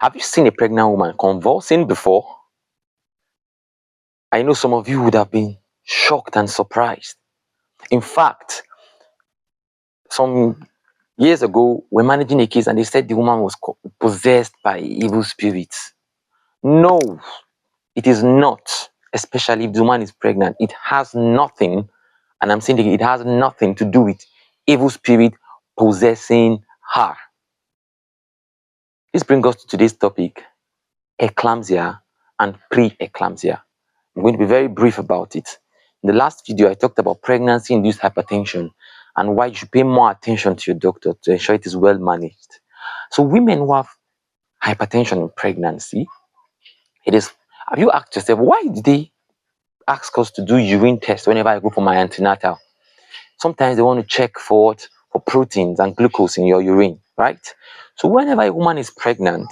Have you seen a pregnant woman convulsing before? I know some of you would have been shocked and surprised. In fact, some years ago, we're managing a case and they said the woman was possessed by evil spirits. No, it is not, especially if the woman is pregnant. It has nothing, and I'm saying it has nothing to do with evil spirit possessing her. This brings us to today's topic, eclampsia and pre-eclampsia. I'm going to be very brief about it. In the last video, I talked about pregnancy-induced hypertension and why you should pay more attention to your doctor to ensure it is well managed. So women who have hypertension in pregnancy, have you asked yourself, why did they ask us to do urine tests whenever I go for my antenatal? Sometimes they want to check for proteins and glucose in your urine, right? So whenever a woman is pregnant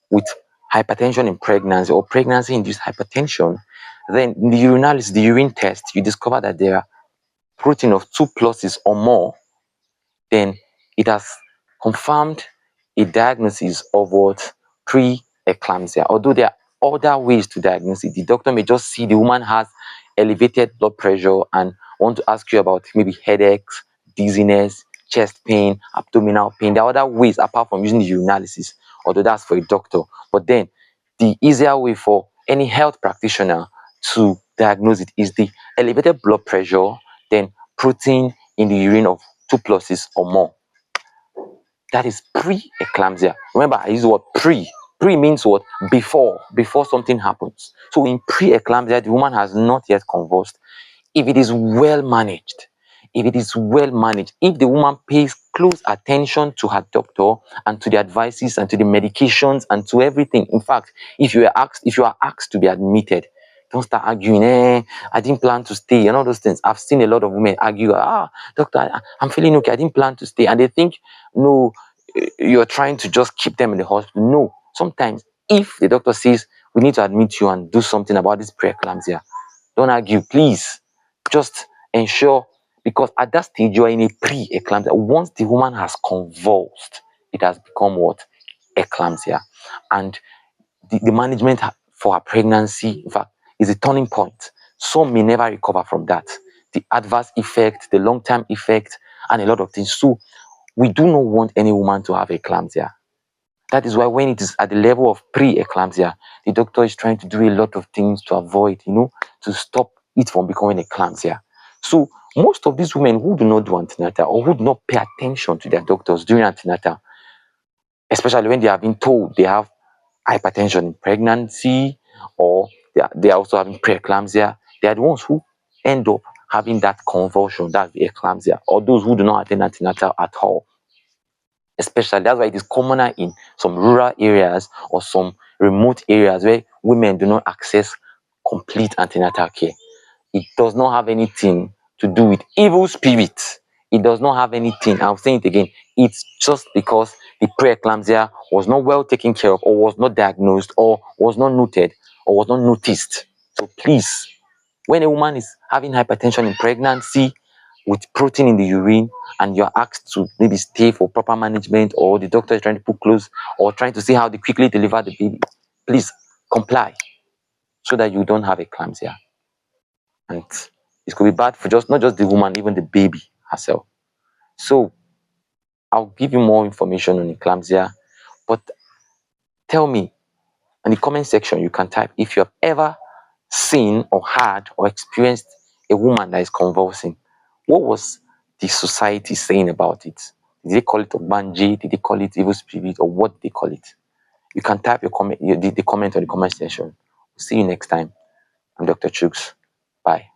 with hypertension in pregnancy or pregnancy-induced hypertension, then in the urinalysis, the urine test, you discover that there are protein of 2 pluses or more, then it has confirmed a diagnosis of what? Pre-eclampsia. Although there are other ways to diagnose it. The doctor may just see the woman has elevated blood pressure and want to ask you about maybe headaches, dizziness, chest pain, abdominal pain. There are other ways apart from using the urinalysis, although that's for a doctor. But then the easier way for any health practitioner to diagnose it is the elevated blood pressure, then protein in the urine of 2 pluses or more. That is pre-eclampsia. Remember, I use the word pre. Pre means what? Before something happens. So in pre-eclampsia, the woman has not yet convulsed. If it is well managed, if the woman pays close attention to her doctor and to the advices and to the medications and to everything. In fact, if you are asked to be admitted, don't start arguing, I didn't plan to stay, and all those things. I've seen a lot of women argue, doctor, I'm feeling okay, I didn't plan to stay. And they think, no, you're trying to just keep them in the hospital. No, sometimes if the doctor says, we need to admit you and do something about this preeclampsia, don't argue, please. Just ensure, because at that stage, you're in a pre-eclampsia. Once the woman has convulsed, it has become what? Eclampsia. And the management for her pregnancy, in fact, is a turning point. Some may never recover from that. The adverse effect, the long-term effect, and a lot of things. So we do not want any woman to have eclampsia. That is why when it is at the level of pre-eclampsia, the doctor is trying to do a lot of things to avoid, to stop it from becoming eclampsia. So most of these women who do not do antenatal or who do not pay attention to their doctors during antenatal, especially when they have been told they have hypertension in pregnancy or they are also having preeclampsia, they are the ones who end up having that convulsion, that's the eclampsia, or those who do not attend antenatal at all. Especially, that's why it is commoner in some rural areas or some remote areas where women do not access complete antenatal care. It does not have anything to do with evil spirits. It does not have anything. I'm saying it again. It's just because the preeclampsia was not well taken care of, or was not diagnosed, or was not noted, or was not noticed. So please, when a woman is having hypertension in pregnancy with protein in the urine and you're asked to maybe stay for proper management, or the doctor is trying to put close or trying to see how they quickly deliver the baby, please comply so that you don't have eclampsia. And it could be bad for not just the woman, even the baby herself. So I'll give you more information on eclampsia, but tell me in the comment section, you can type if you have ever seen or heard or experienced a woman that is convulsing. What was the society saying about it? Did they call it Obanji? Did they call it evil spirit? Or what did they call it? You can type your comment, the comment on the comment section. See you next time. I'm Dr. Chooks. Bye.